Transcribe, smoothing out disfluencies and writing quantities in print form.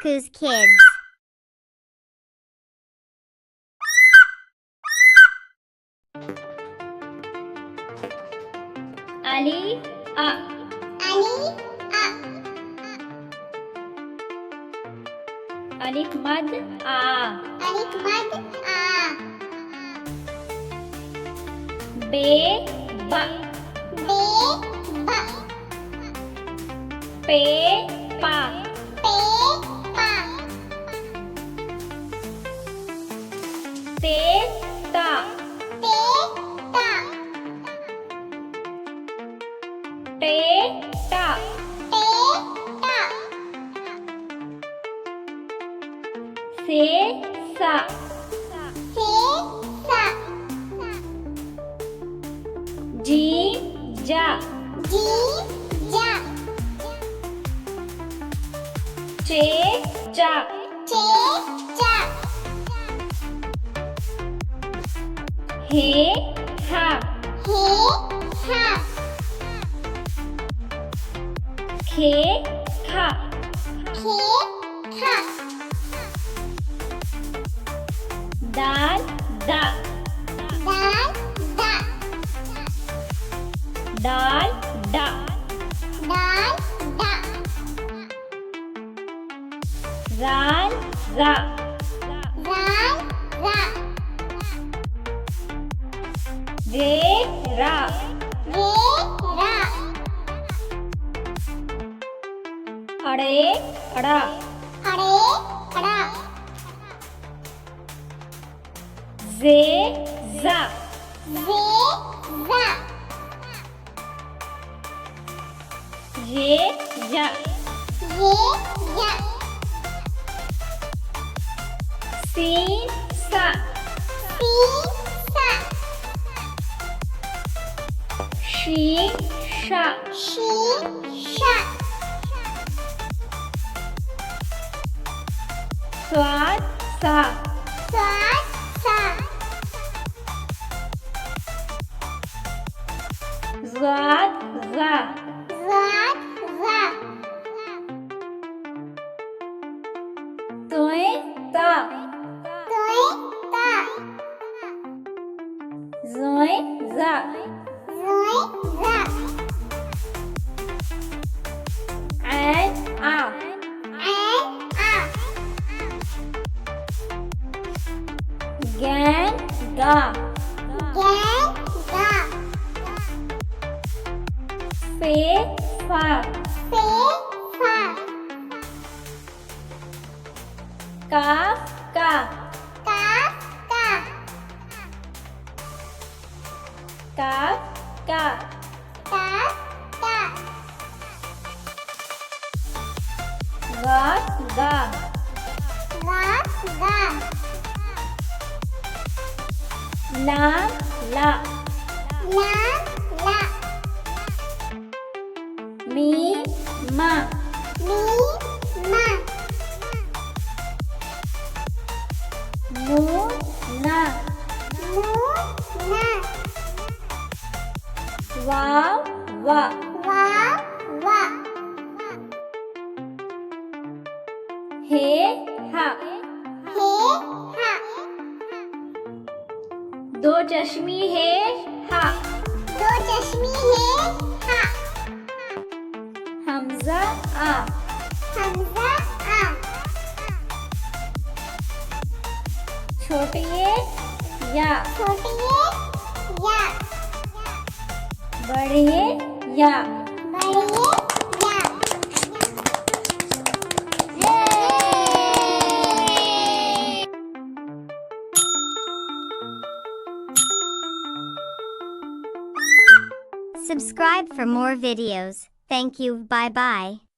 Cuckoo's kids. Alif A. Alif A. Alif mad A. Alif mad A. Be Ba. Be Ba. Pe Pa. Pe Pa. Te Ta. Te Ta. Te Ta. Te Ta. Se Sa. Se Sa. Ji Ja. Ji Ja. Che Cha. Che Cha. He Ha. He Ha. Khe Kha. Khe Kha. Dal Da. Dal Da. Dal Da. Dal Da. Zal Za. Ral Ra. Re Ra. Re Ra. Ade Ada. Are Ra. Ze Za. Ze Za. Ye Ya. Ye Ya. Sin Sa. Si Sa. Shin Sha. Shi Sha. Swat Sa. Swat Sa. Zwat Za. Zwat Za. Tui Ta. Tui Ta. Zui Za. Zui Za. Ain A. An A. Gan Ga. Gan Ga. Fe Fa. Fe Fa. Kaf Ka. Kaf Ka. Kaf Ka. Kaf Ka. Gat Ga. Ga Ga. Lam La. La La. Mi Ma. Mi Ma. Nun Na. Nu Na. Waw Wa. Wa Wa. He Ha. He Ha. दो चश्मी है हा. दो चश्मी है हा. हमजा आ. हमजा आ. छोटी या. छोटी या. बड़ी या. बड़ी या. Subscribe for more videos. Thank you. Bye bye.